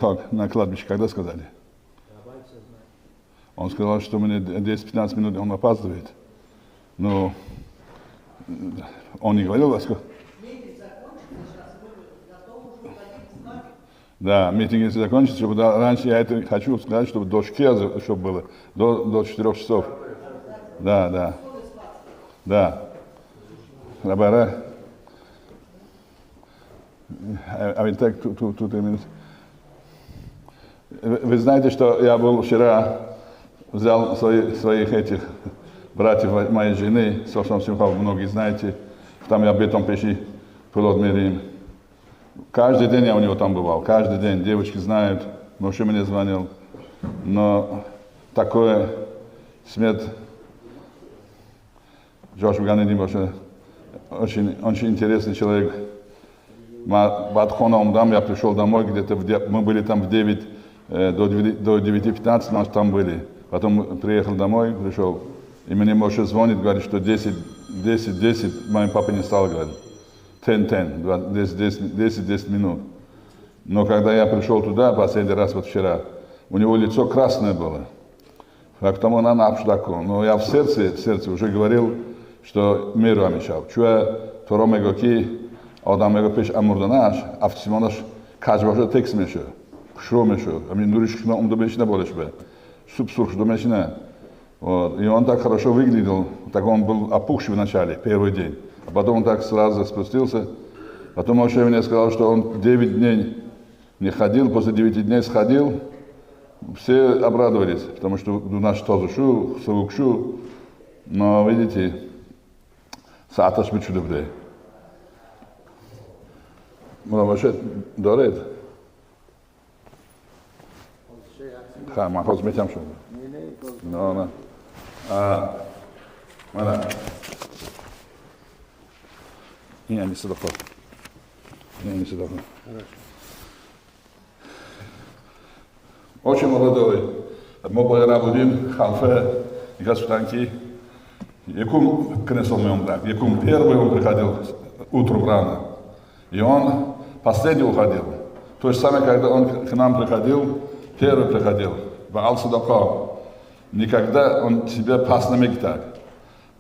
Как на кладбище, когда сказали? Он сказал, что мне 10-15 минут он опаздывает. Но он не говорил, во сколько. Да, митинг если закончится, чтобы раньше я это хочу сказать, чтобы до шкеза, чтобы было, до 4 часов. Да. Рабара. А ведь так тут именно. Вы знаете, что я был вчера, взял своих этих братьев моей жены, собственно, Симхов, многие знаете, там я бетон пеши, Pulat мерим. Каждый день я у него там бывал, каждый день, девочки знают, Моше мне звонил, но такое смерть, Джош Ганини Моше, очень интересный человек. Батхона Умдам, я пришел домой, где-то мы были там в 9, до 9:15 нас там были. Потом приехал домой, пришел, и мне Моше звонит, говорит, что 10, моей папы не стало, говорит. 10 минут. Но когда я пришел туда, последний раз вот вчера, у него лицо красное было. Потому она напшдаку. Но я в сердце уже говорил, что миру обещал. Чуя втором эгоки, адам эго пеш амурданаш, а в Симонаш каждого текст мешал. Шо мешал. А мне нуришкина умдобешина болешбе. Субсурш домешина. Вот. И он так хорошо выглядел, так он был опухший в начале, первый день. А потом он так сразу спустился. Потом Моше мне сказал, что он 9 дней не ходил, после 9 дней сходил. Все обрадовались, потому что у нас тоже шу, совукшу. Но видите, сааташ бичудубде. Моше дорет. Ха, махоз метям шо. No. Voilà. Я не сюда. Очень молодой. Мобай Рабудин, Халфе, и Гасустанки. Якум кресл он так. Якум первый он приходил утром рано. И он последний уходил. То же самое, когда он к нам приходил, первый приходил. Баал Судака. Никогда он себя пас на так.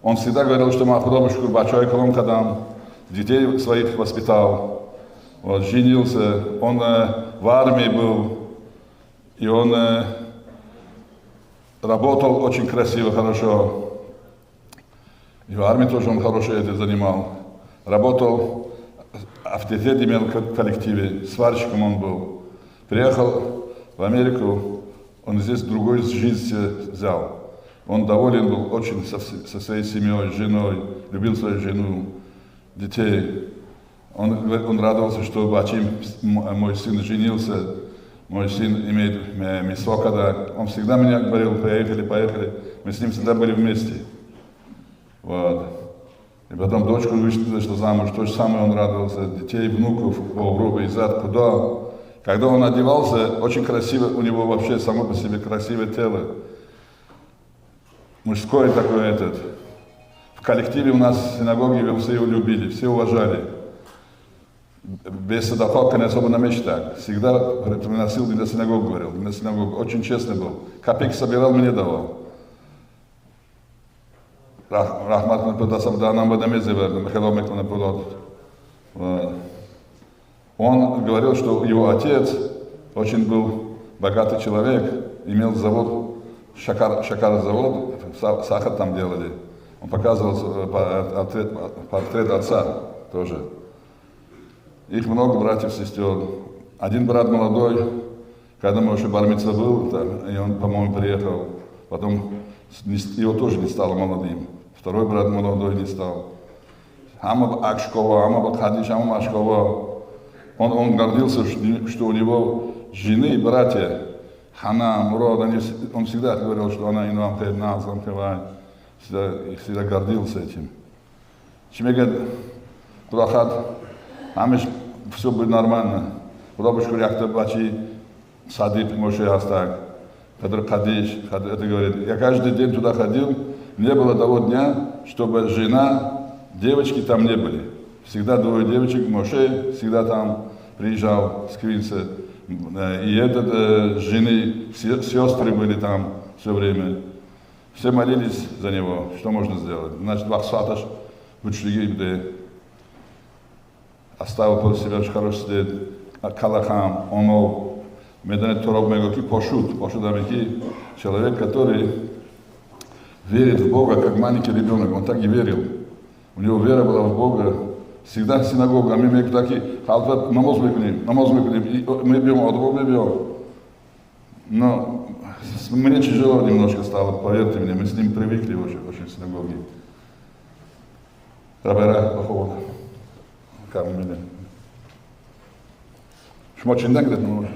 Он всегда говорил, что Махробушку большой колом кадам, детей своих воспитал, вот, женился, он в армии был, и он работал очень красиво, хорошо. И в армии тоже он хорошо это занимал. Работал, авторитет имел в коллективе, сварщиком он был. Приехал в Америку, он здесь другую жизнь взял. Он доволен был очень со своей семьей, женой, любил свою жену, детей. Он радовался, что Бачим, мой сын, женился, мой сын имеет мисо, когда он всегда мне говорил, поехали, мы с ним всегда были вместе. Вот. И потом дочку вышла замуж, то же самое он радовался, детей, внуков, Богу, Изад, куда. Когда он одевался, очень красиво, у него вообще само по себе красивое тело. Мужской такой этот. В коллективе у нас в синагоге все его любили, все уважали. Без садафака не особо на мечтах. Всегда приносил для синагог, говорил, для синагог. Очень честный был. Копейки собирал, мне давал. Рахмат на Пудасам, да, нам в этом изверли, Михаил на Пулат. Он говорил, что его отец очень был богатый человек, имел завод, шакар-завод, сахар там делали. Он показывал портрет отца тоже. Их много братьев, сестер. Один брат молодой, когда Моше бар-мицва был, и он, по-моему, приехал, потом его тоже не стало молодым. Второй брат молодой не стал. Ама Акшкова, Ама Бакхадиш, Ама Машкова. Он гордился, что у него жены и братья, Хана, Мурод, он всегда говорил, что она инуам хедна, всегда гордился этим. Чемегад, Плахат, Амиш, все будет нормально. Рабушку Яхта Бачи, Садип, Моше Астак, Кадр Кадиш, это говорит. Я каждый день туда ходил, не было того дня, чтобы жена, девочки там не были. Всегда двое девочек, Моше всегда там приезжал с Квинса. И жены, сестры были там все время. Все молились за него. Что можно сделать? Значит, вахсаташ, учтиги, где оставил после себя очень хороший след. Калахам, онов, меданет Торов Мегоки, Пошут Амики, человек, который верит в Бога, как маленький ребенок. Он так и верил. У него вера была в Бога. Всегда синагога, мы такие, намаз выполним, мы бьем, от Бога бьем. Но мне тяжело немножко стало, поверьте мне, мы с ним привыкли очень в синагоге. Рабера, походу, как у меня. Шмочиндан где-то может.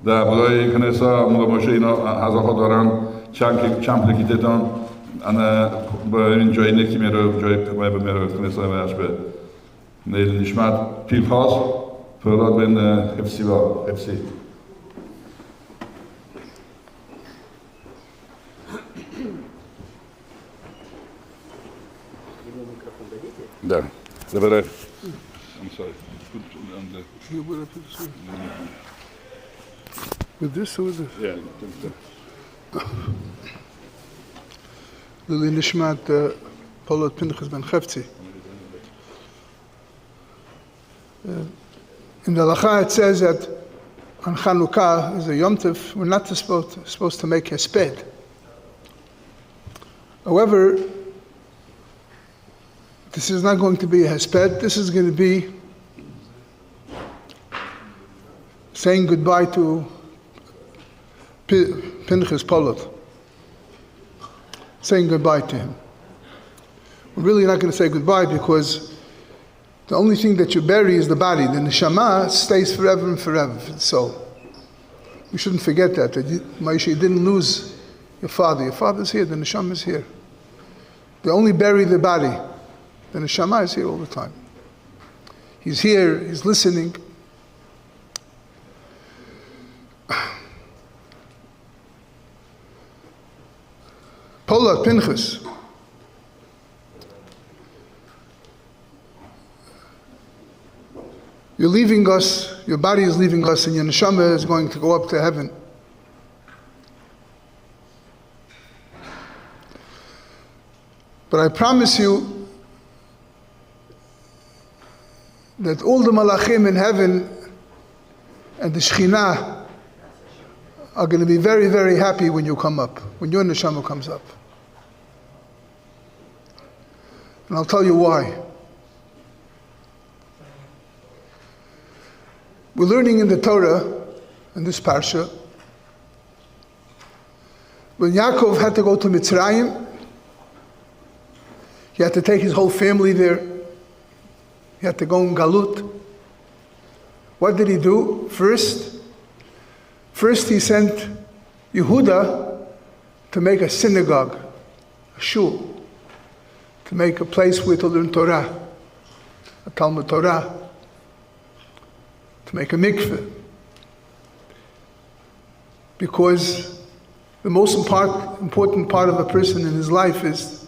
Да, Будой Канеса, Мудомошино, Азаходоран, Чамплики Тетон, أنا بنجوی نکی میرو جوی باید میرو کنیسای میاش به نیل نشمت پیلخاص پولاد بین هفسی و هفسی. Да, забирай. I'm sorry. With this or with this? Yeah. Lili Nishmat Pulat Pinchas ben Heftzi. In the Halacha it says that on Chanukah, as a Yom Tov, we're not supposed to make hesped. However, this is not going to be a hesped. This is going to be saying goodbye to Pinchas Pulat. Saying goodbye to him. We're really not going to say goodbye because the only thing that you bury is the body. The neshama stays forever and forever for the soul. We shouldn't forget that. Moshe, you didn't lose your father. Your father's here. The neshama is here. They only bury the body. The neshama is here all the time. He's here. He's listening. Pulat, Pinchas. You're leaving us, your body is leaving us, and your neshama is going to go up to heaven. But I promise you that all the malachim in heaven and the Shekhinah are going to be very, very happy when you come up, when your neshama comes up. And I'll tell you why. We're learning in the Torah, in this parsha, when Yaakov had to go to Mitzrayim, he had to take his whole family there. He had to go in Galut. What did he do? First he sent Yehuda to make a synagogue, a shul, to make a place where to learn Torah, a Talmud Torah, to make a mikveh. Because the most important part of a person in his life is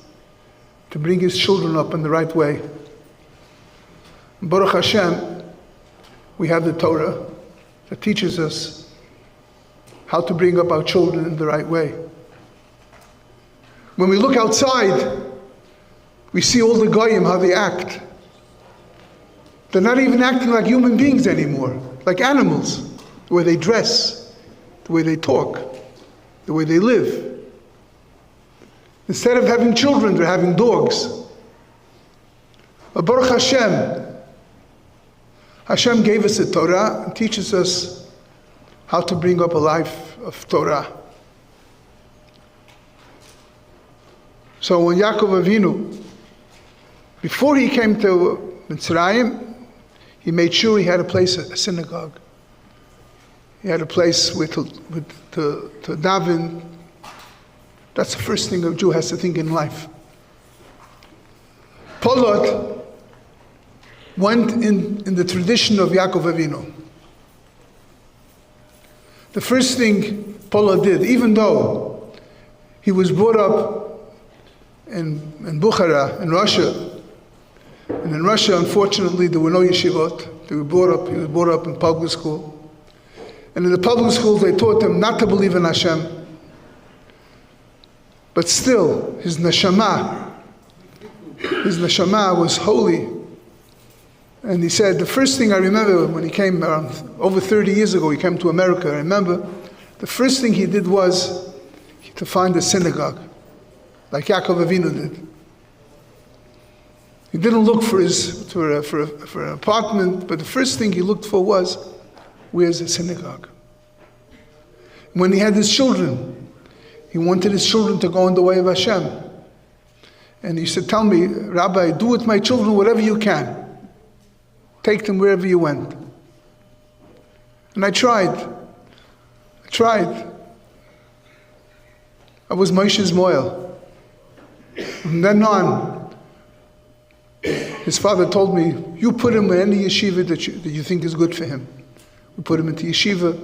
to bring his children up in the right way. Baruch Hashem, we have the Torah that teaches us how to bring up our children in the right way. When we look outside, we see all the goyim, how they act. They're not even acting like human beings anymore, like animals. The way they dress, the way they talk, the way they live. Instead of having children, they're having dogs. But Baruch Hashem, Hashem gave us the Torah and teaches us how to bring up a life of Torah. So when Yaakov Avinu, before he came to Mitzrayim, he made sure he had a place, a synagogue. He had a place where to daven. That's the first thing a Jew has to think in life. Pulat went in the tradition of Yaakov Avinu. The first thing Pulat did, even though he was brought up in Bukhara, in Russia, and in Russia, unfortunately, there were no yeshivot. He was brought up in public school. And in the public schools, they taught him not to believe in Hashem. But still, his neshama was holy. And he said, the first thing I remember when he came around over 30 years ago, he came to America, I remember, the first thing he did was to find a synagogue, like Yaakov Avinu did. He didn't look for an apartment, but the first thing he looked for was, where's a synagogue? When he had his children, he wanted his children to go in the way of Hashem. And he said, tell me, Rabbi, do with my children whatever you can. Take them wherever you went. And I tried. I was Moshe's moil. From then on, his father told me, you put him in any yeshiva that you think is good for him. We put him into yeshiva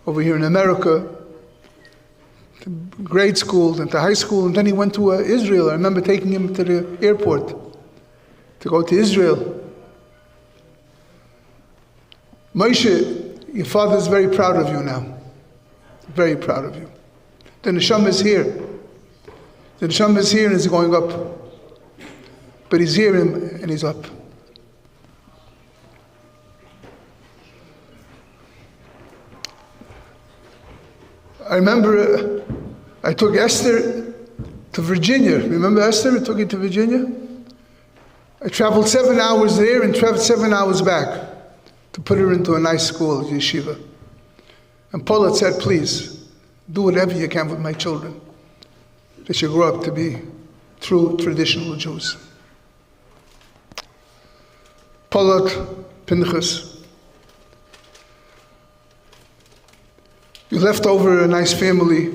over here in America, to grade school, then to high school, and then he went to Israel. I remember taking him to the airport to go to Israel. Moshe, your father is very proud of you now. Very proud of you. The neshama is here. The neshama is here and is going up. But he's here and he's up. I remember I took Esther to Virginia. Remember Esther? I took her to Virginia. I traveled 7 hours there and traveled 7 hours back to put her into a nice school, yeshiva. And Pulat said, please, do whatever you can with my children. They should grow up to be true traditional Jews. Pulat, Pinchas. You left over a nice family.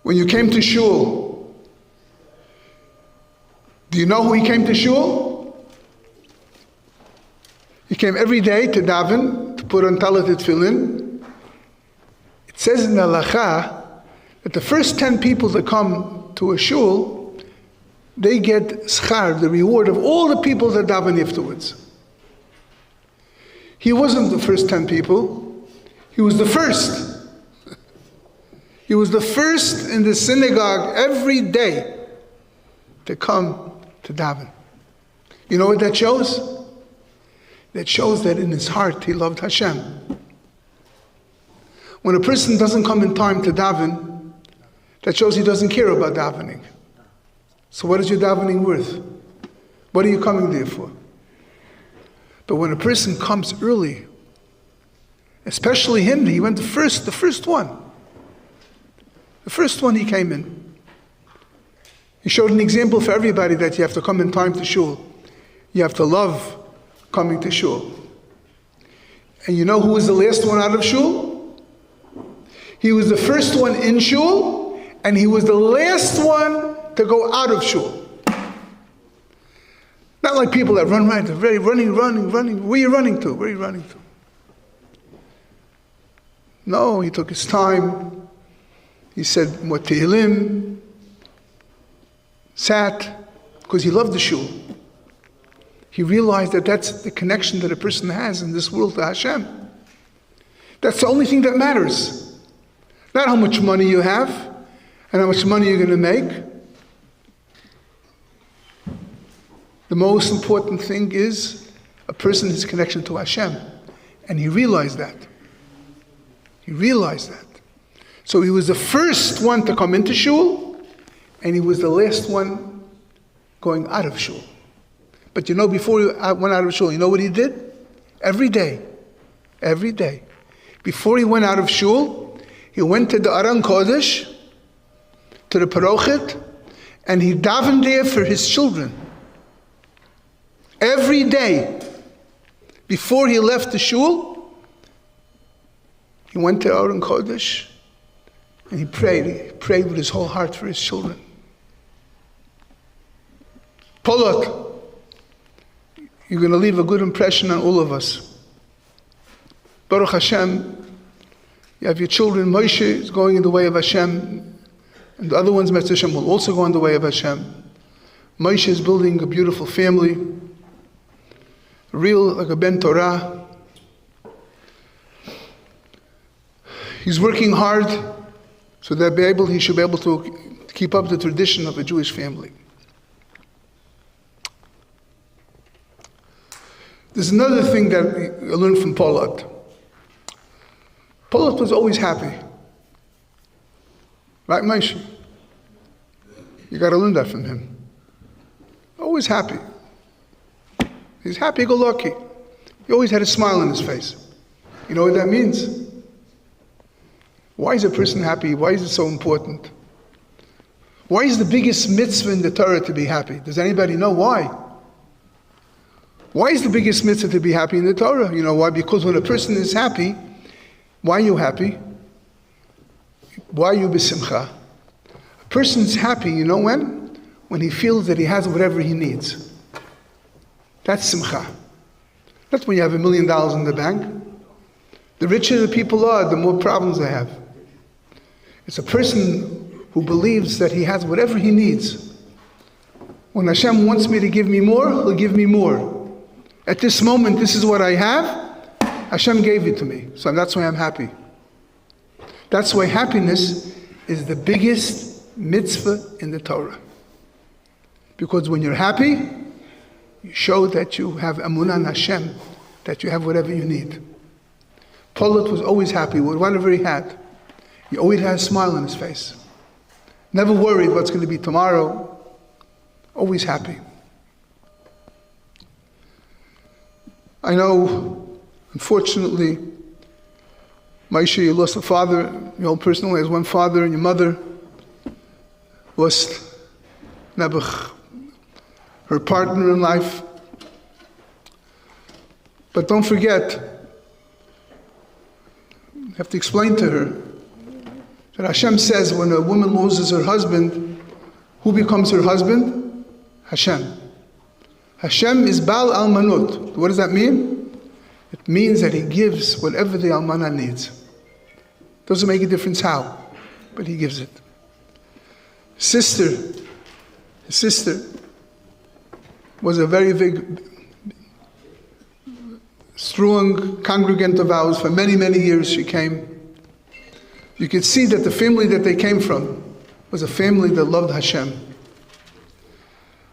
When you came to shul, do you know who he came to shul? He came every day to daven, to put on talit tefillin. It says in the halacha that the first 10 people that come to a shul, they get schar, the reward of all the people that daven afterwards. He wasn't the first 10 people. He was the first. He was the first in the synagogue every day to come to daven. You know what that shows? That shows that in his heart he loved Hashem. When a person doesn't come in time to daven, that shows he doesn't care about davening. So what is your davening worth? What are you coming there for? But when a person comes early, especially him, he went the first one. The first one he came in. He showed an example for everybody that you have to come in time to shul. You have to love coming to shul. And you know who was the last one out of shul? He was the first one in shul, and he was the last one to go out of shul. Not like people that run right, they're very running. Where are you running to? Where are you running to? No, he took his time. He said more Tehillim, sat, because he loved the shul. He realized that that's the connection that a person has in this world to Hashem. That's the only thing that matters. Not how much money you have and how much money you're going to make. The most important thing is a person's connection to Hashem. And he realized that. He realized that. So he was the first one to come into shul, and he was the last one going out of shul. But you know, before he went out of shul, you know what he did? Every day, before he went out of shul, he went to the Aron Kodesh, to the Parochet, and he davened there for his children. Every day, before he left the shul, he went to Aron Kodesh, and he prayed with his whole heart for his children. Pulat, you're going to leave a good impression on all of us. Baruch Hashem, you have your children. Moshe is going in the way of Hashem, and the other ones, Mitzvah Hashem, will also go in the way of Hashem. Moshe is building a beautiful family, real like a Ben Torah. He's working hard so that he should be able to keep up the tradition of a Jewish family. There's another thing that I learned from Pulat. Pulat was always happy. Right, Moshe? You got to learn that from him. Always happy. He's happy-go-lucky. He always had a smile on his face. You know what that means? Why is a person happy? Why is it so important? Why is the biggest mitzvah in the Torah to be happy? Does anybody know why? Why is the biggest mitzvah to be happy in the Torah? You know why? Because when a person is happy, why are you happy? Why are you b'simcha? A person's happy, you know when? When he feels that he has whatever he needs. That's simcha. That's when you have $1 million in the bank. The richer the people are, the more problems they have. It's a person who believes that he has whatever he needs. When Hashem wants me to give me more, He'll give me more. At this moment, this is what I have. Hashem gave it to me. So that's why I'm happy. That's why happiness is the biggest mitzvah in the Torah. Because when you're happy, you show that you have emunah in Hashem, that you have whatever you need. Pulat was always happy with whatever he had. He always had a smile on his face. Never worried what's going to be tomorrow. Always happy. I know, unfortunately, Moshe, you lost a father. Your own person only has one father, and your mother lost Nebuch, her partner in life. But don't forget, you have to explain to her that Hashem says when a woman loses her husband, who becomes her husband? Hashem. Hashem is Baal Almanut. What does that mean? It means that He gives whatever the Almanah needs. Doesn't make a difference how, but He gives it. His sister was a very big, strong congregant of ours. For many, many years she came. You could see that the family that they came from was a family that loved Hashem.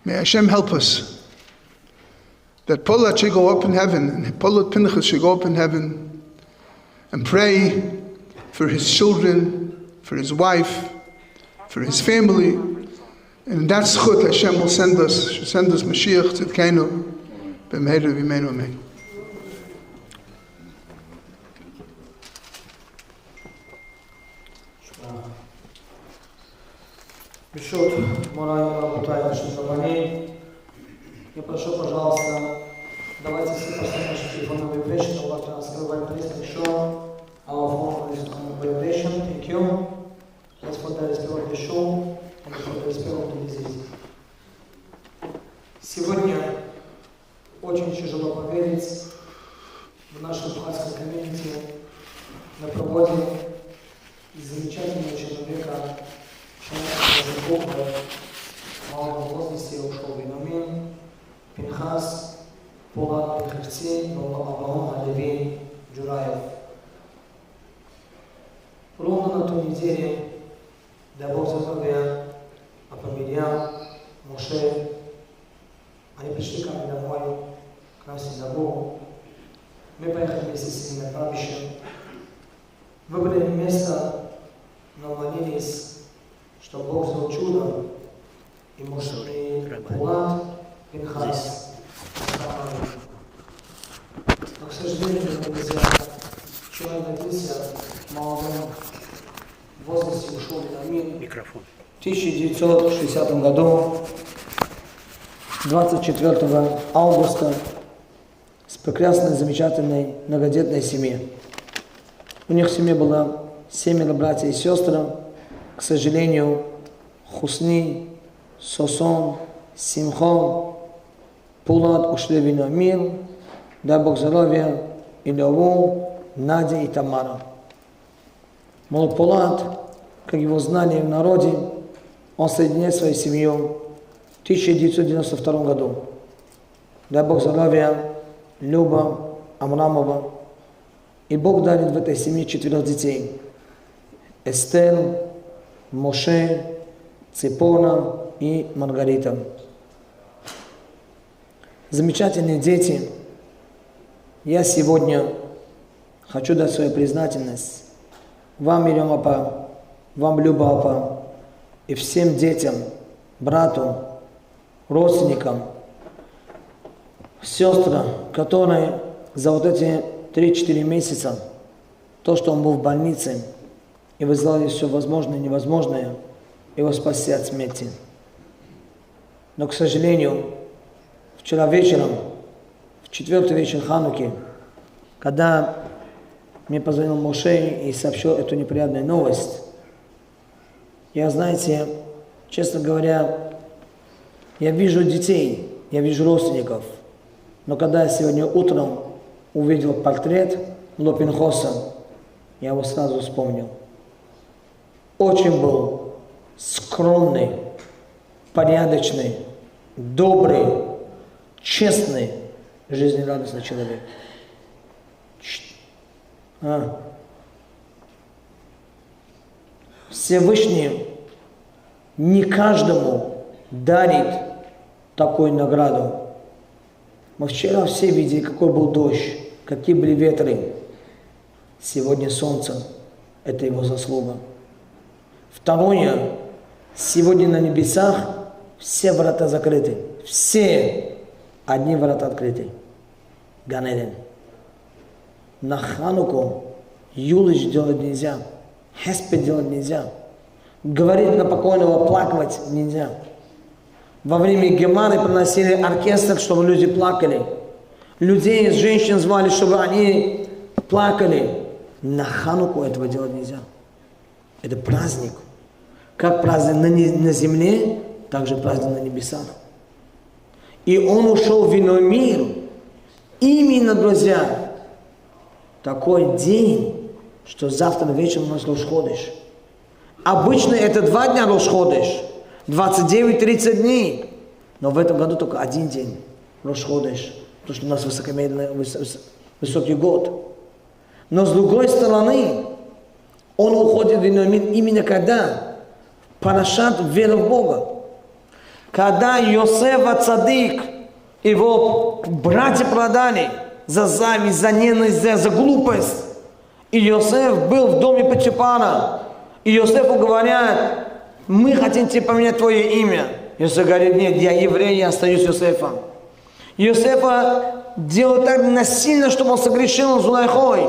May Hashem help us. That Pulat should go up in heaven, and Pulat Pinchas should go up in heaven and pray for his children, for his wife, for his family. And that's chut Hashem will send us. Should send us Mashiach Tzidkenu b'meira v'meinu amen. Бешут, Мурай, Рабутай, наши забани. Я прошу, пожалуйста, давайте все поставим наши телефонные vibration, но вот нас скрываем please make sure our phone is on vibration. Thank you. Let's put the respect of the show and put the respect of the disease. Сегодня очень тяжело поверить в нашем братском комьюнити на проводе замечательного человека, человека в молодом возрасте ушел в Иномин, Pinchas, Pulat, Heftzi, Левая, Леви, Джураев. Ровно на той неделе, да Бог здоровья, опомерял Моше. Они пришли ко мне домой, к нам в синагогу. Мы поехали вместе с ними на кладбище. Выбрали место, но молились, что Бог сделал чудо, и Моше и Pulat, Pinchas. Но, к сожалению, друзья, человек родился в молодом возрасте, ушел в мир. В 1960 году, 24 августа, с прекрасной, замечательной, многодетной семьей. У них в семье было 7 братьев и сестры. К сожалению, Хусни, Сосон, Симхон, Pulat ушли в мир, дай Бог здоровья, и Леву, Надя и Тамара. Мол, Pulat, как его знали в народе, он соединяет свою семью в 1992 году. Дай Бог здоровья, Люба, Амрамова. И Бог дарит в этой семье 4 детей. Эстер, Моше, Ципора и Маргарита. Замечательные дети. Я сегодня хочу дать свою признательность вам, Мирьям Апа, вам, Люба Апа, и всем детям, брату, родственникам, сестрам, которые за вот эти 3-4 месяца, то, что он был в больнице, и вы сделали все возможное и невозможное, его спасти от смерти. Но, к сожалению, вчера вечером, в 4-й вечер Хануки, когда мне позвонил Моше и сообщил эту неприятную новость, я, знаете, честно говоря, я вижу детей, я вижу родственников, но когда я сегодня утром увидел портрет Пинхаса, я его сразу вспомнил. Очень был скромный, порядочный, добрый, честный, жизнерадостный человек. Всевышний не каждому дарит такую награду. Мы вчера все видели, какой был дождь, какие были ветры. Сегодня солнце – это его заслуга. Второе, сегодня на небесах все врата закрыты. Все, одни врата открыты. Ганеден. На Хануку юлыч делать нельзя, хеспет делать нельзя, говорить на покойного, плакать нельзя. Во время Гемары приносили оркестр, чтобы люди плакали. Людей, женщин звали, чтобы они плакали. На Хануку этого делать нельзя. Это праздник. Как праздник на земле, так же праздник на небесах. И он ушел в иной мир. Именно, друзья, такой день, что завтра вечером у нас Рош-Ходеш. Обычно это 2 дня Рош-Ходеш, 29-30 дней. Но в этом году только 1 день Рош-Ходеш, потому что у нас высокий год. Но с другой стороны, он уходит в иной мир именно когда парашат веры в Бога. Когда Йосеф Ацадик, его братья продали за зависть, за ненависть, за глупость. И Йосеф был в доме Патипара. И Йосефу говорят: мы хотим тебе поменять твое имя. Йосеф говорит: нет, я еврей, я остаюсь Йосефом. Йосефа делают так насильно, чтобы он согрешил Зулайхой.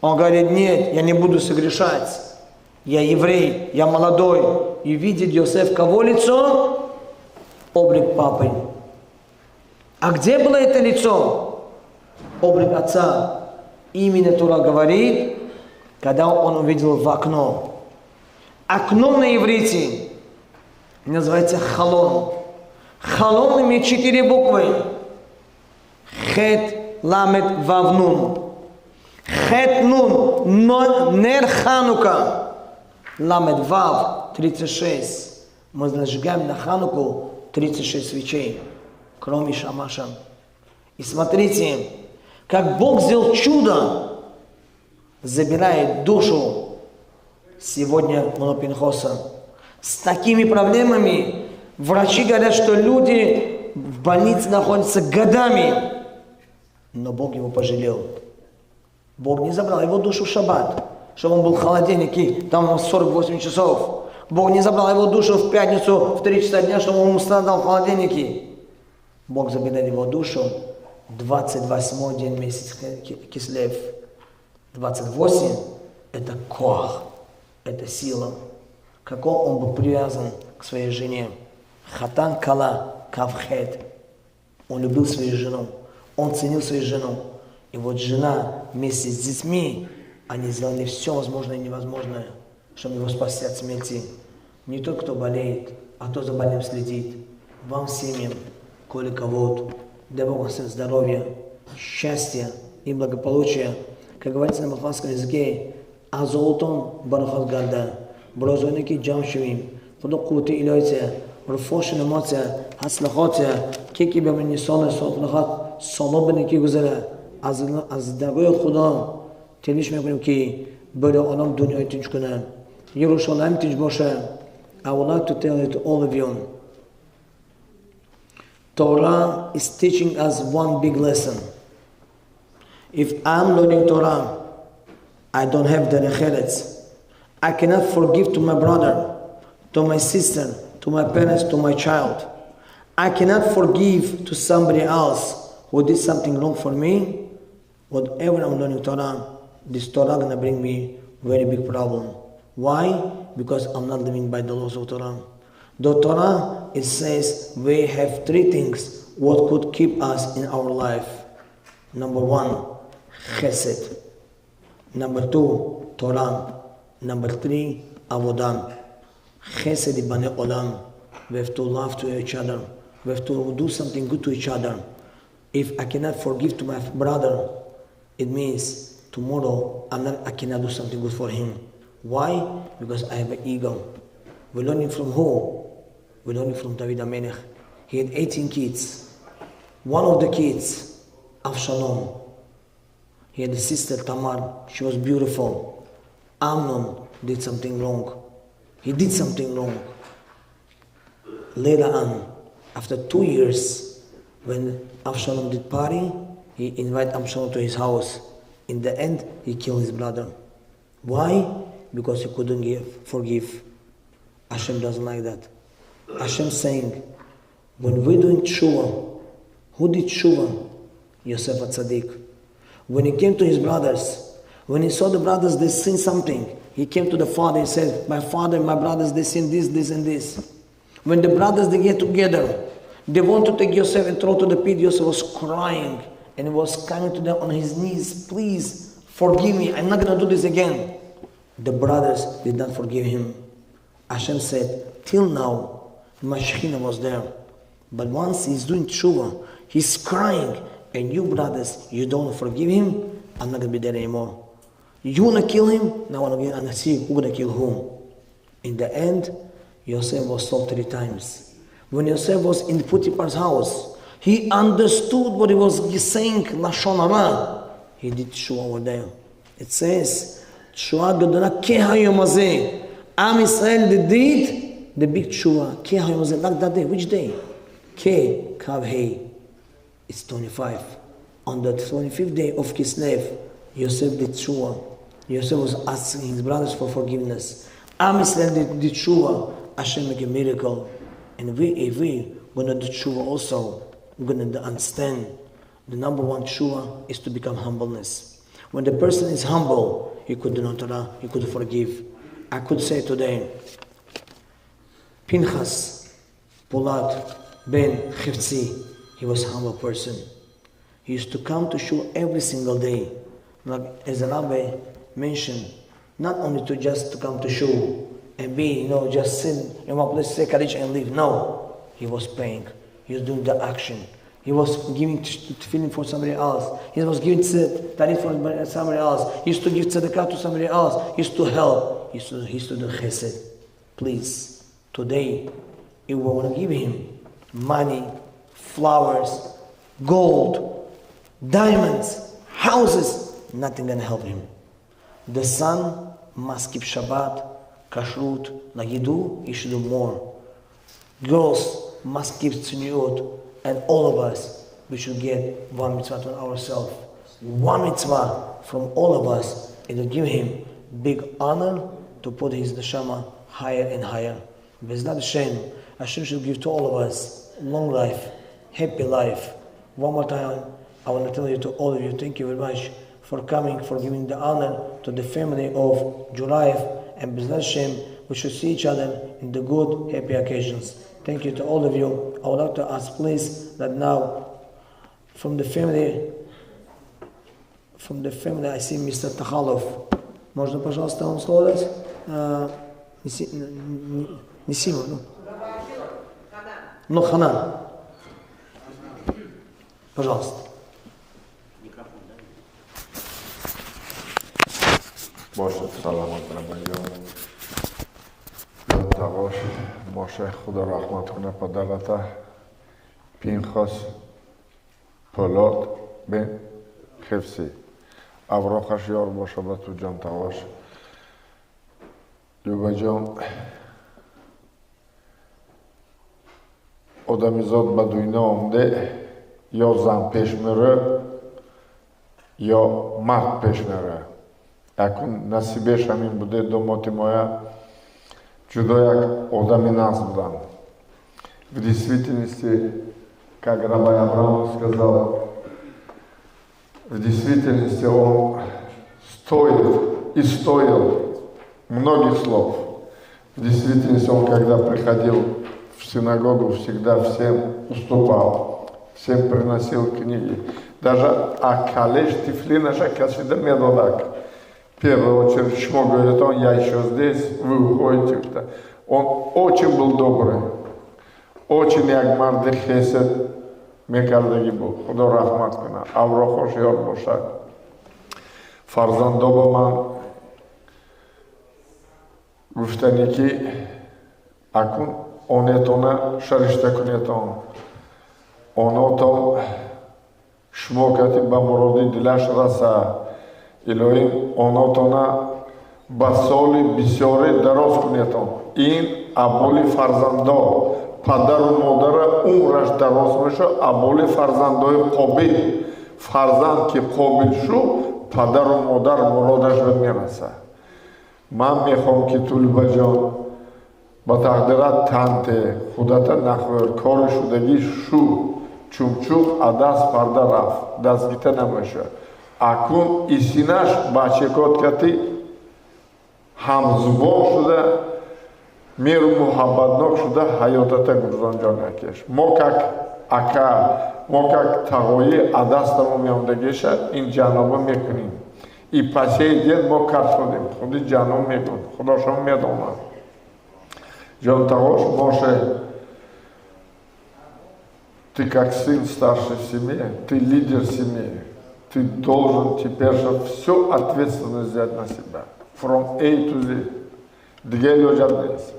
Он говорит: нет, я не буду согрешать. Я еврей, я молодой. И видит Йосеф кого лицо? Облик папы. А где было это лицо? Облик отца. Именно Тора говорит, когда он увидел в окно. Окно на иврите называется халон. Халон имеет 4 буквы. Хет, ламет, вав, нун. Хет, нун, нер Ханука. Ламет, вав, 36. Мы зажигаем на Хануку 36 свечей, кроме шамаша. И смотрите, как Бог сделал чудо, забирает душу сегодня Пинхаса. С такими проблемами врачи говорят, что люди в больнице находятся годами, но Бог его пожалел. Бог не забрал его душу в шаббат, чтобы он был в холодильнике, там 48 часов. Бог не забрал его душу в пятницу в 3 часа дня, чтобы он страдал в холодильнике. Бог забирает его душу 28 день месяц Кислев. 28 это коах, это сила. Какой он был привязан к своей жене. Хатан кала кавхет. Он любил свою жену. Он ценил свою жену. И вот жена вместе с детьми, они сделали все возможное и невозможное, чтобы его спасти от смерти. Не тот, кто болеет, а кто за больным следит. Вам семьям, коли кого-то, дай Бог вам здоровья, счастья и благополучия. Как говорится на махланском языке, а золотом барахат гарда, брозойники джамшевим, продукты илойте, рфошин эмоция, хацлахотя, кики бемени соны софлахат, солобеники гузера, аз дагой худам, телиш мекуним ки, бъде онам дуня тинчкуна. Yerushalayim teach Moshe, I would like to tell it to all of you. Torah is teaching us one big lesson. If I'm learning Torah, I don't have the Eretz. I cannot forgive to my brother, to my sister, to my parents, to my child. I cannot forgive to somebody else who did something wrong for me. Whatever I'm learning Torah, this Torah gonna bring me very big problem. Why? Because I'm not living by the laws of Torah. The Torah, it says we have three things what could keep us in our life. Number one, chesed. Number two, Torah. Number three, avodah. Chesed ibane olam. We have to love to each other. We have to do something good to each other. If I cannot forgive to my brother, it means tomorrow I cannot do something good for him. Why? Because I have an ego. We're learning from who? We're learning from David HaMelech. He had 18 kids. One of the kids, Avshalom. He had a sister, Tamar. She was beautiful. Amnon did something wrong. He did something wrong. Later on, after 2 years, when Avshalom did party, he invited Avshalom to his house. In the end, he killed his brother. Why? Because he couldn't forgive. Hashem doesn't like that. Hashem saying, when we're doing tshuva, who did tshuva? Yosef HaTzadik. When he came to his brothers, when he saw the brothers, they sinned something, he came to the father and said, my father and my brothers, they sinned this, this and this. When the brothers, they get together, they want to take Yosef and throw to the pit. Yosef was crying and he was coming to them on his knees, please forgive me, I'm not going to do this again. The brothers did not forgive him. Hashem said, till now, my Shekhinah was there. But once he's doing tshuva, he's crying, and you brothers, you don't forgive him, I'm not going to be there anymore. You want to kill him? Now I'm going to see who's going to kill whom. In the end, Yosef was sold 3 times. When Yosef was in Potiphar's house, he understood what he was saying, Lashon Hara. He did tshuva over there. It says, tshuva gedola ke hayom hazeh. Am Yisrael did the big tshuva. Ke hayom hazeh, like that day. Which day? Ke Kav Hei. It's 25. On the 25th day of Kislev, Yosef did tshuva. Yosef was asking his brothers for forgiveness. Am Yisrael did tshuva. Hashem make a miracle. And if we going to do tshuva also, we're going to understand the number one tshuva is to become humbleness. When the person is humble, he could do not Torah, he could forgive. I could say today, Pinchas, Pulat, Ben, Heftzi, he was a humble person. He used to come to shul every single day. Like as the rabbi mentioned, not only to just to come to shul and be, just sit in one place, say Kaddish and leave. No, he was praying. He was doing the action. He was giving feeling for somebody else. He was giving tarif for somebody else. He used to give tzedakah to somebody else. He used to help. He used to do chesed. Please, today, if we want to give him money, flowers, gold, diamonds, houses, nothing gonna help him. The son must keep Shabbat, kashrut, like you do, he should do more. Girls must keep tzniut, and all of us, we should get one mitzvah to ourselves. One mitzvah from all of us, it will give him big honor to put his neshama higher and higher. Bezrat Hashem, Hashem should give to all of us long life, happy life. One more time, I want to tell you to all of you, thank you very much for coming, for giving the honor to the family of Jurayev, and Bezrat Hashem, we should see each other in the good, happy occasions. Thank you to all of you. I would like to ask, please, that now, from the family, I see Mr. Takhalov. Можно, пожалуйста, вам слово дать? Несима, ну, Ханан. Пожалуйста. باشد سلامت ربیان یادتاش باشه خدا رحمت کنه پدرتا پینخاس پولاد بن خفسی اوراقش یار باشه به تو جان تواش Леваджон, одамизод ба дуйно омде, ё зан пеш мере, ё мард пеш мере. Акун насибеш ҳамин буде домоти моя ҷудо як одами нас будан. В действительности, как Рабай Абрамов сказал, в действительности он стоил многих слов. В действительности он, когда приходил в синагогу, всегда всем уступал, всем приносил книги. Даже Акалеш Тифлина Шакасида Медодак. В первую очередь, Шмо говорит, он, я еще здесь, вы уходите. Он очень был добрый, очень ягмар дехесед мекардаги был. Худо рахмат куна, аврохош ёр бошад. Фарзандоба ман гуфтани ки акун онетона шаришта кунетон. Онотон шмокати ба муроди дилаш раса. Илоим онотона ба соли бисёре дароз кунетон. Ин аболи фарзандо. Падару модара умраш дароз меша, аболи фарзандои қобил. Фарзанд ки қобил шу, падару модар муродаш ба мераса. Ман мехом ки ту Леваҷон ба тақдират танте худата нахвер кори шудаги шу чумчуқ адаст парда рафт дастгита намеша. Акун исинаш бачекот кати ҳамзубон шуда меру муҳаббатнок шуда ҳаётата гузронҷон накеш. Мо как ака, мо как тағои адастамо меондагеша ин ҷаноба мекунем. И по сей день мо кар шудем. Худи ҷаноб мекун. Худошон медонад. Ҷон Тағош моше ты как сын старшей в семье, ты лидер семьи. Ты должен теперь же всю ответственность взять на себя. From A to Z. Дигер ёҷаднес.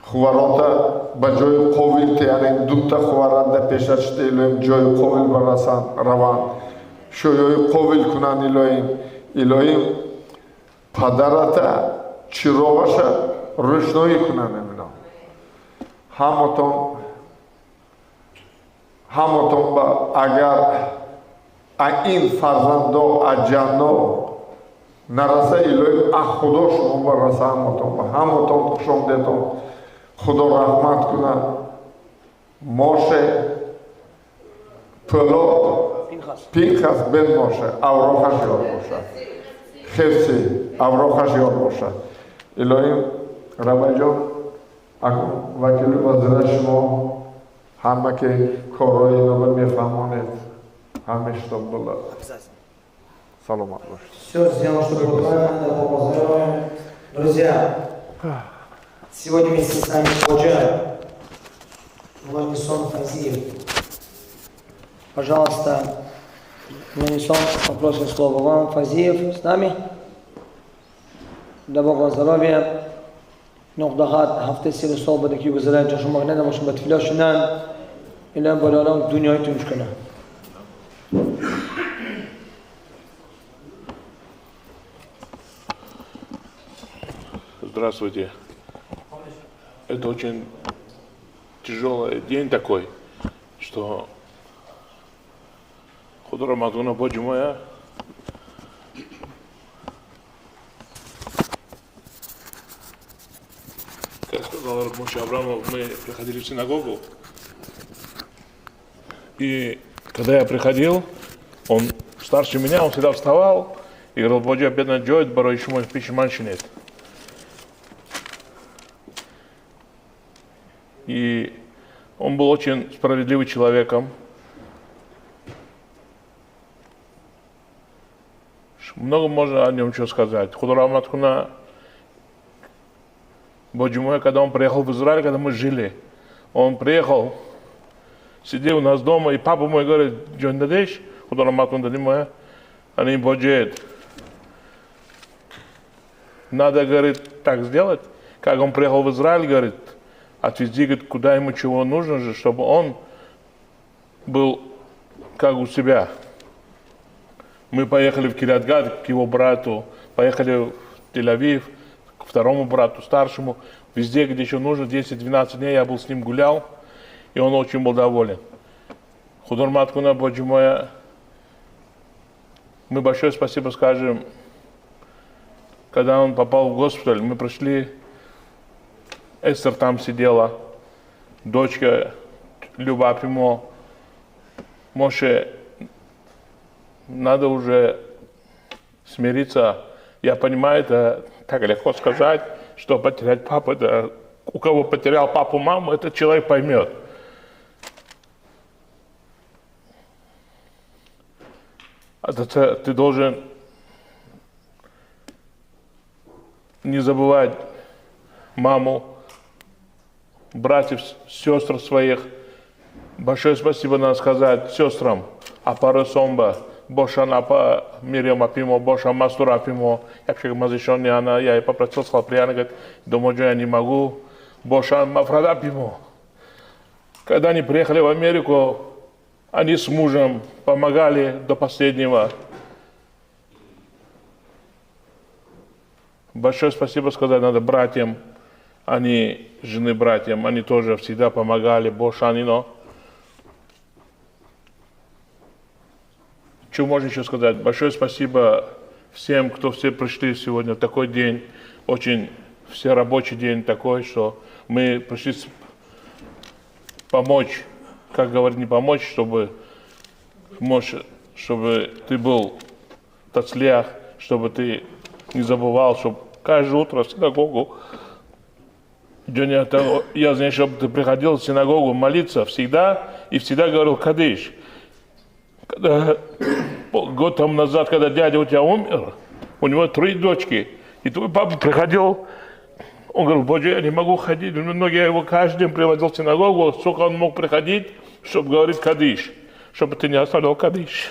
Хуварота ба ҷои қовил теярем дутта хуваранда пешаште илоим ҷои қовил барасан раван. Шӯёи қовил кунан илоим падарата чироғаша рӯшноӣ кунан амино. Ҳамотон ба агар ин фарзандо аҷано нараса илоим худо шумо ба раса ҳамотон хушомдетон худо раҳмат куна. Моше Pulat Pinchas бен Моше аврохаш ёр бошад. Heftzi аврохаш ёр бошад. Илоим Рабайҷон вакили вазира шумо ҳама ки корҳои иноба мефаҳмонед ҳамаи штоб була. Саломат бошед. Все сделано, чтобы было правильно, дай Бог вам здоровья. Друзья, сегодня вместе с нами Ходжа Муанисон Фазиев. Пожалуйста, Муанисон, попросим слово вам. Фазиев с нами. Дай Бог вам здоровья. Нухдахат хафтесили солба да киу гузаран чашу магнена машин батфиля шинан илан баралам дуньяй туншкана. Здравствуйте. Это очень тяжелый день такой, что Худора Матуна Божья моя, как сказал Моше Абрамов, мы приходили в синагогу, и когда я приходил, он старше меня, он всегда вставал и говорил: Божья бедная Джойд, барой еще мой пищеманщинет. И он был очень справедливым человеком. Много можно о нем что сказать. Худора Маткуна, Боже мой, когда он приехал в Израиль, когда мы жили, он приехал, сидел у нас дома, и папа мой говорит: Джон Дадеш, Худора Маткуна Данимая, они Божьет. Надо, говорит, так сделать. Как он приехал в Израиль, говорит, отвезти, говорит, куда ему чего нужно же, чтобы он был как у себя. Мы поехали в Кирьят-Гат к его брату, поехали в Тель-Авив, к второму брату, старшему. Везде, где еще нужно, 10-12 дней я был с ним гулял, и он очень был доволен. Худурматкуна, Боже моя, мы большое спасибо скажем, когда он попал в госпиталь, мы пришли, Эстер там сидела, дочка Люба Пимо, Моше, надо уже смириться. Я понимаю, это так легко сказать, что потерять папу, это у кого потерял папу, маму, этот человек поймет. Ты должен не забывать маму, братьев, сестр своих. Большое спасибо надо сказать сестрам. Апара Сомба, Боша Напа, Мириам Апимо, Боша Мастура Апимо. Я вообще мазишон она, я ей попросил, сказал, приятно, говорит, думаю, я не могу. Боша Мафрада Апимо. Когда они приехали в Америку, они с мужем помогали до последнего. Большое спасибо сказать надо братьям, они, жены братьям, они тоже всегда помогали, Бошанино. Что можно еще сказать? Большое спасибо всем, кто все пришли сегодня в такой день, очень все рабочий день такой, что мы пришли помочь, как говорят, не помочь, чтобы ты был в тацлях, чтобы ты не забывал, чтобы каждое утро в синагогу, я знаю, чтобы ты приходил в синагогу молиться всегда и всегда говорил кадиш. Когда год тому назад, когда дядя у тебя умер, у него 3 дочки, и твой папа приходил, он говорил, Боже, я не могу ходить, многие его каждый день приводил в синагогу, сколько он мог приходить, чтобы говорить кадиш, чтобы ты не оставлял кадиш.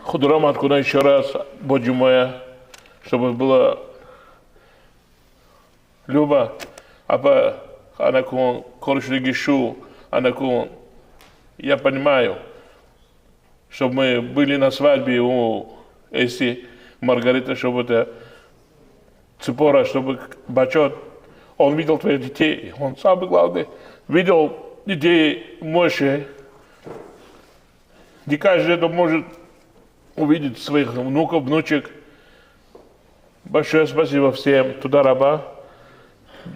Худурам откуда еще раз, Боже моя, чтобы было Люба, апа, анакун, коршли гишу, анакун, я понимаю, чтобы мы были на свадьбе у Эси, Маргарита, чтобы это Ципора, чтобы Бачот, он видел твоих детей, он самый главный, видел детей Моше, не каждый это может увидеть своих внуков, внучек. Большое спасибо всем, туда раба,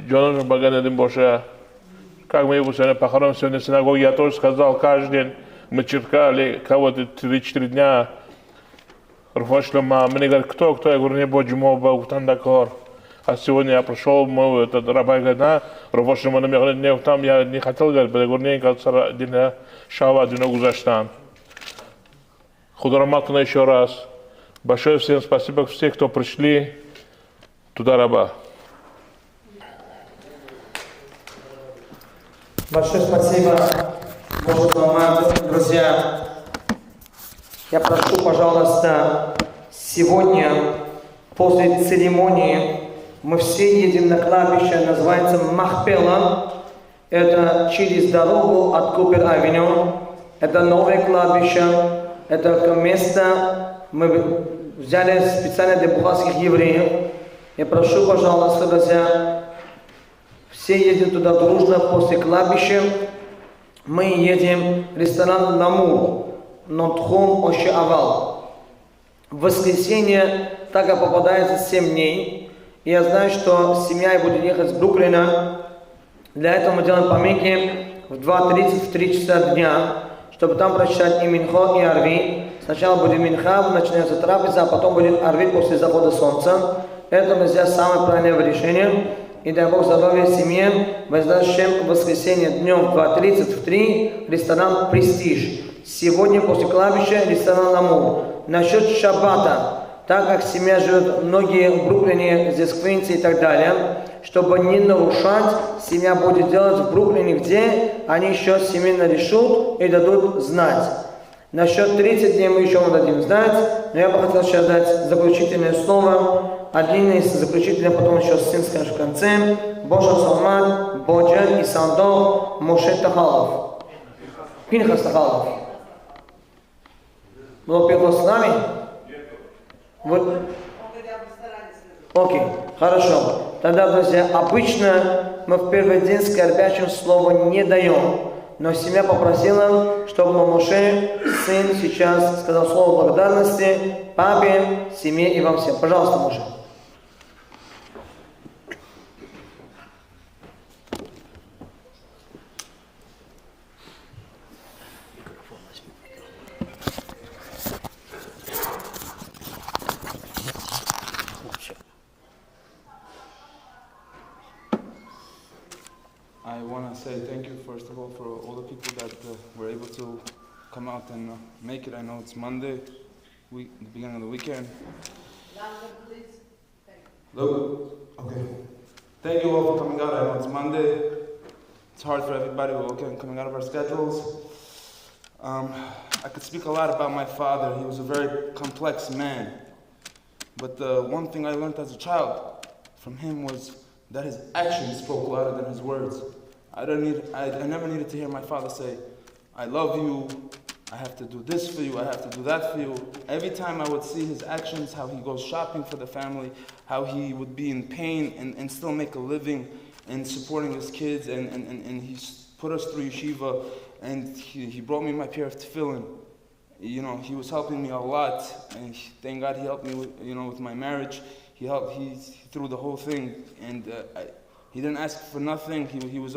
Джонатан Баганедин Боша, как мы его сегодня похороним, сегодня в синагоге, я тоже сказал, каждый день мы черкали кого-то 3-4 дня, Руфашлама, мне говорят, кто, я говорю, не Боже мой, Бог, Тандакор. А сегодня я пришел, этот раба говорит, Руфашлама, мне говорит, не, там я не хотел говорить, я говорю, не, как день Шава, день Гузаштан. Худураматуна еще раз. Большое всем спасибо всем, кто пришли. Туда раба. Большое спасибо, Боже Салман, друзья. Я прошу, пожалуйста, сегодня, после церемонии, мы все едем на кладбище, называется Махпела. Это через дорогу от Купер-Авеню. Это новое кладбище. Это место мы взяли специально для бухарских евреев. Я прошу, пожалуйста, друзья, все едем туда дружно после кладбища. Мы едем в ресторан Намур, Нотхом Ошиавал. В воскресенье так как попадается 7 дней. И я знаю, что семья будет ехать с Бруклина. Для этого мы делаем поминки в 2:30, в 3 часа дня, чтобы там прочитать и Минхо, и Арви. Сначала будет Минха, начинается трапеза, а потом будет Арви после захода солнца. Это, друзья, самое правильное решение. И дай Бог здоровья семье. Воздашем в воскресенье днем в 2:30, в 3 ресторан «Престиж». Сегодня после кладбища ресторан «Намур». Насчет шаббата, так как семья живет, многие в Бруклине, здесь в Квинсе и так далее, чтобы не нарушать, семья будет делать в Бруклине, где они еще семейно решут и дадут знать. Насчет 30 дней мы еще вам дадим знать, но я бы хотел сейчас дать заключительное слово. Один из заключительных, потом еще сын скажет в конце. Боша Салман, Боджа и Сандо, Моше Тахалов. Пинхас Тахалов. Было Пинхас с нами? Вот. Окей, хорошо. Тогда, друзья, обычно мы в первый день скорбящим слово не даем. Но семья попросила, чтобы Моше, сын, сейчас сказал слово благодарности папе, семье и вам всем. Пожалуйста, Моше. I want to say thank you, first of all, for all the people that were able to come out and make it. I know it's Monday, the beginning of the weekend. Please. Look, okay. Thank you all for coming out. I know it's Monday. It's hard for everybody. We're all coming out of our schedules. I could speak a lot about my father. He was a very complex man. But the one thing I learned as a child from him was that his actions spoke louder than his words. I never needed to hear my father say, I love you, I have to do this for you, I have to do that for you. Every time I would see his actions, how he goes shopping for the family, how he would be in pain and still make a living and supporting his kids, and he put us through yeshiva, and he brought me my pair of tefillin. You know, he was helping me a lot, and thank God he helped me with my marriage. He threw the whole thing, and he didn't ask for nothing. He was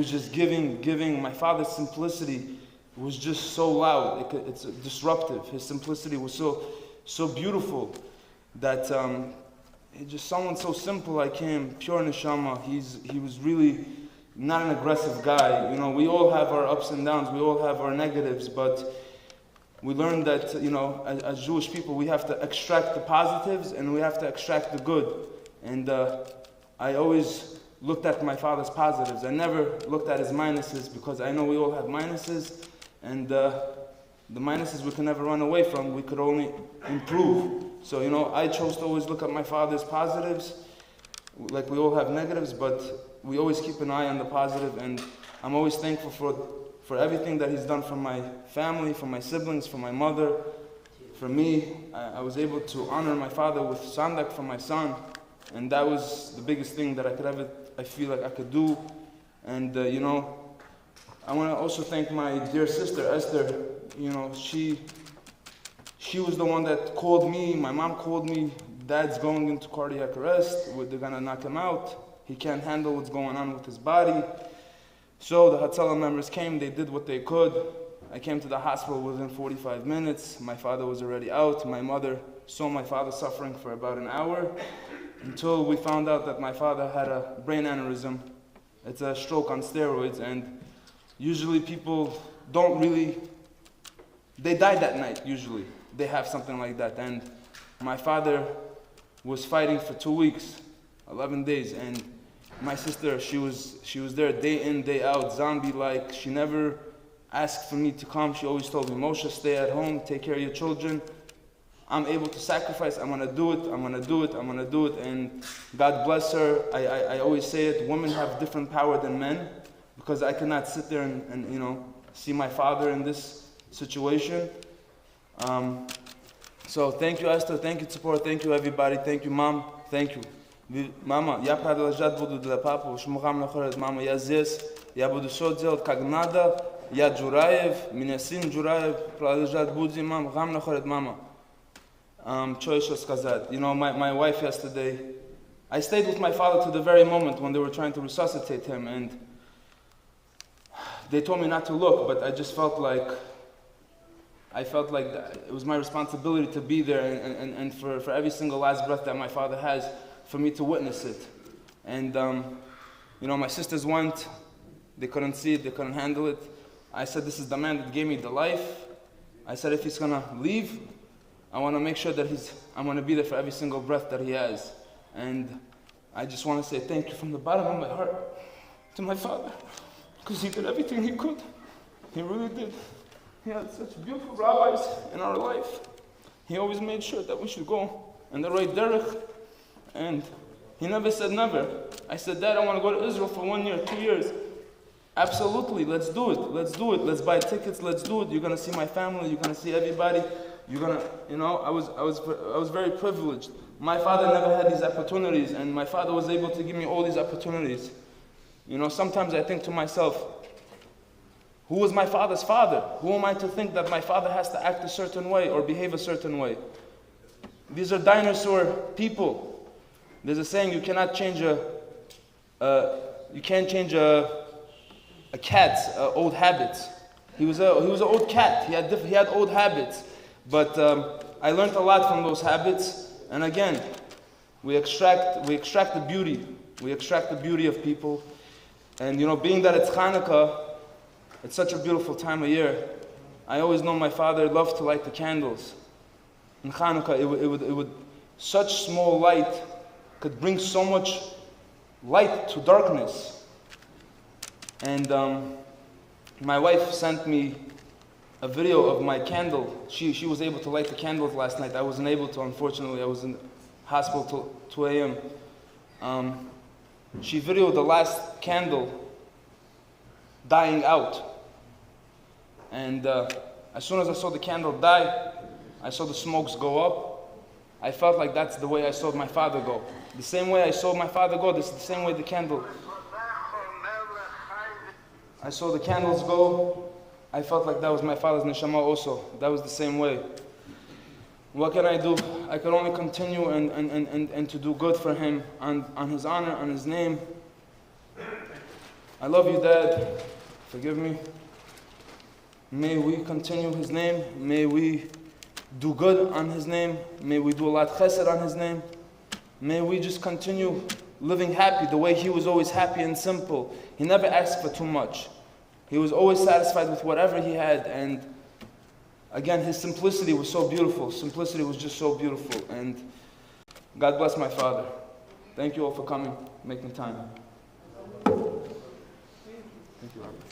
just giving. My father's simplicity was just so loud. It's disruptive. His simplicity was so beautiful that just someone so simple like him, pure neshama. He was really not an aggressive guy. You know, we all have our ups and downs. We all have our negatives, but we learned that, as Jewish people, we have to extract the positives and we have to extract the good. And I always looked at my father's positives. I never looked at his minuses, because I know we all have minuses, and the minuses we can never run away from. We could only improve. So, I chose to always look at my father's positives. Like, we all have negatives, but we always keep an eye on the positive, and I'm always thankful for everything that he's done for my family, for my siblings, for my mother, for me. I was able to honor my father with sandak for my son, and that was the biggest thing that I feel like I could do. And I want to also thank my dear sister Esther. She was the one that called me. My mom called me. Dad's going into cardiac arrest. They're gonna knock him out. He can't handle what's going on with his body. So the Hatzalah members came, they did what they could. I came to the hospital within 45 minutes. My father was already out. My mother saw my father suffering for about an hour, until we found out that my father had a brain aneurysm. It's a stroke on steroids, and usually people they die that night usually. They have something like that. And my father was fighting for 2 weeks, 11 days, and my sister, she was there day in, day out, zombie-like. She never asked for me to come. She always told me, Moshe, stay at home, take care of your children. I'm able to sacrifice, I'm gonna do it, and God bless her. I always say it, women have different power than men, because I cannot sit there and see my father in this situation. So thank you, Esther, thank you, Tzipora, thank you, everybody, thank you, Mom, thank you. Мама, я продолжать буду для папы, шмухам находит, мама, я здесь, я буду все делать как надо, я Джураев, меня сын Джураев, продолжать будем, мама, гам находит, мама. Что еще сказать? My wife yesterday, I stayed with my father to the very moment when they were trying to resuscitate him, and they told me not to look, but I just felt like it was my responsibility to be there, and for every single last breath that my father has, for me to witness it. And my sisters went, they couldn't see it, they couldn't handle it. I said, this is the man that gave me the life. I said, if he's gonna leave, I want to make sure that I'm going to be there for every single breath that he has. And I just want to say thank you from the bottom of my heart to my father, because he did everything he could. He really did. He had such beautiful rabbis in our life. He always made sure that we should go in the right derech, and he never said never. I said, Dad, I want to go to Israel for 1 year, 2 years. Absolutely, let's do it, let's buy tickets, let's do it. You're going to see my family, you're going to see everybody. you're gonna, I was very privileged. My father never had these opportunities, and my father was able to give me all these opportunities. Sometimes I think to myself, who was my father's father? Who am I to think that my father has to act a certain way or behave a certain way? These are dinosaur people. There's a saying, you can't change a cat's old habits. He was an old cat. He had old habits, but I learned a lot from those habits. And again, we extract the beauty. We extract the beauty of people. And being that it's Hanukkah, it's such a beautiful time of year. I always know my father loved to light the candles. In Hanukkah, it would such small light could bring so much light to darkness. And my wife sent me a video of my candle. She was able to light the candles last night. I wasn't able to, unfortunately. I was in the hospital till 2 a.m. She videoed the last candle dying out. And as soon as I saw the candle die, I saw the smokes go up. I felt like that's the way I saw my father go. The same way I saw my father go, this is the same way the candle. I saw the candles go. I felt like that was my father's neshama also. That was the same way. What can I do? I can only continue and to do good for him on his honor, on his name. I love you, Dad. Forgive me. May we continue his name. May we do good on his name. May we do a lot chesed on his name. May we just continue living happy the way he was always happy and simple. He never asked for too much. He was always satisfied with whatever he had. And again, his simplicity was so beautiful. Simplicity was just so beautiful. And God bless my father. Thank you all for coming, making time. Thank you, Rabbi.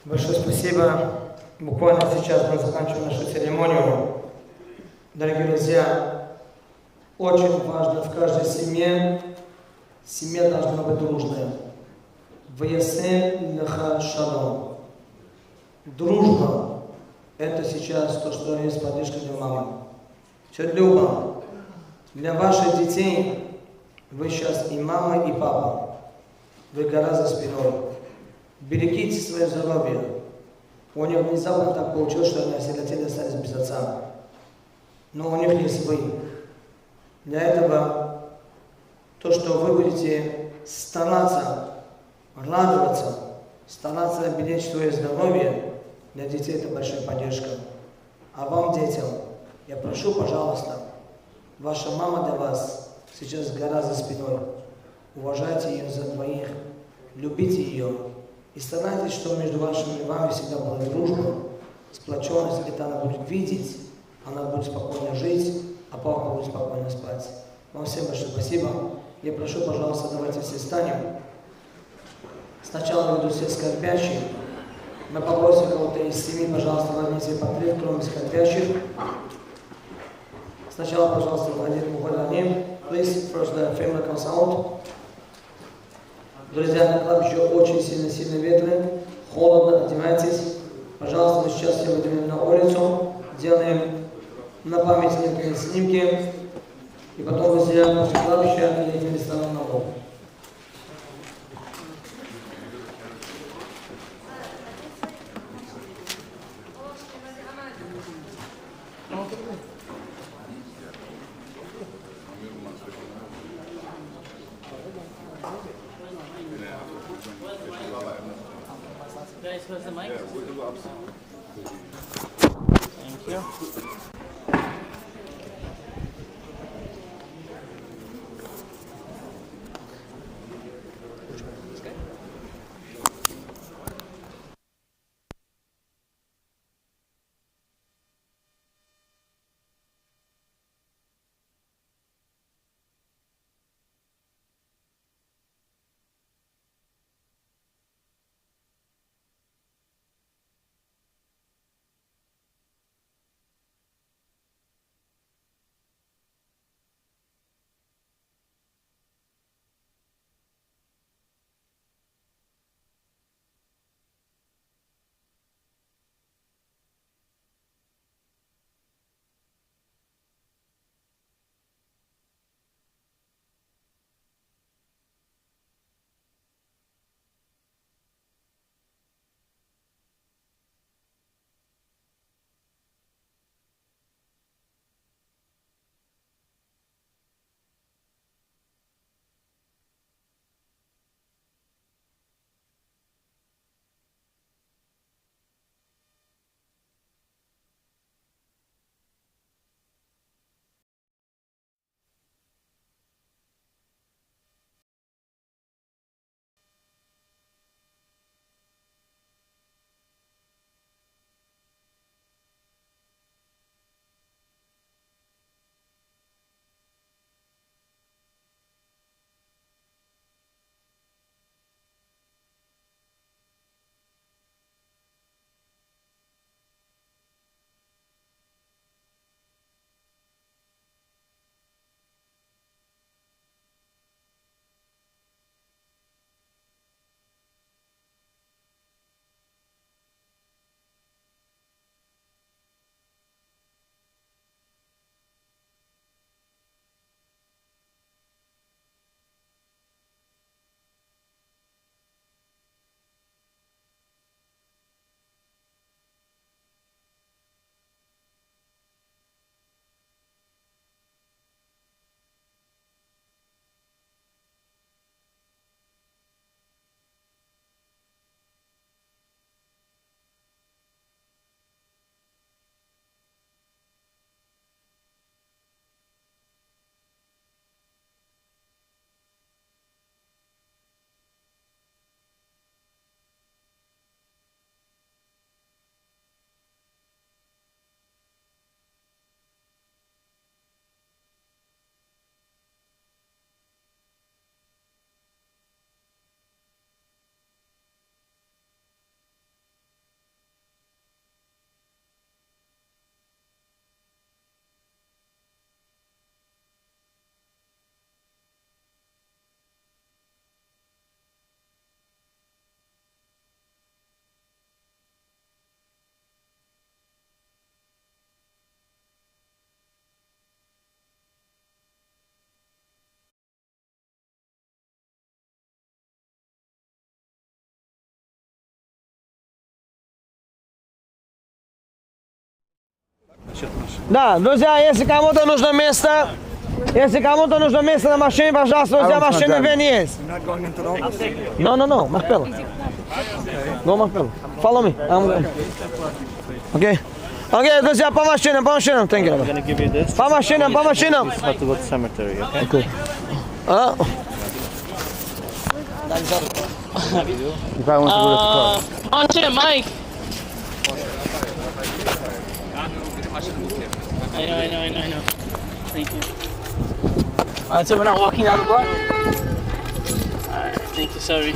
Большое спасибо. Буквально сейчас мы заканчиваем нашу церемонию. Дорогие друзья, очень важно в каждой семье должна быть дружная. Ваясен леха шалом. Дружба – это сейчас то, что есть поддержка для мамы. Все Люба, для ваших детей вы сейчас и мама, и папа. Вы гора за спиной. Берегите свое здоровье. У них внезапно так получилось, что они осиротели, остались без отца. Но у них есть вы. Для этого то, что вы будете стараться радоваться, стараться беречь свое здоровье, для детей это большая поддержка. А вам, детям, я прошу, пожалуйста, ваша мама для вас сейчас гора за спиной. Уважайте ее за двоих, любите ее. И старайтесь, чтобы между вами всегда была дружба, сплоченность. Это она будет видеть, она будет спокойно жить, а папа будет спокойно спать. Вам всем большое спасибо. Я прошу, пожалуйста, давайте все встанем. Сначала ведут все скорбящие. Мы попросим кого-то из семьи, пожалуйста, возьмите портрет, кроме скорбящих. Сначала, пожалуйста, Владимир Мухараним. Please, first the family comes out. Друзья, на кладбище очень сильно ветры, холодно, одевайтесь. Пожалуйста, мы сейчас все выйдем на улицу, делаем на память некоторые снимки, и потом, друзья, после кладбища едем в ресторан на лоб. Guys, where's the mic? Thank you. Да, друзья, если кому-то нужно место, на машине, пожалуйста, друзья, машины вен есть. No, Machpelah. Go Machpelah. Follow me. Okay. Okay, друзья, по машинам, thank you. I'm gonna give you this. По машинам. You have to go to cemetery, okay? Okay. You probably want to go to the car. On to the mic. I know. Thank you. Alright, so we're not walking down the block? Alright, thank you, sorry.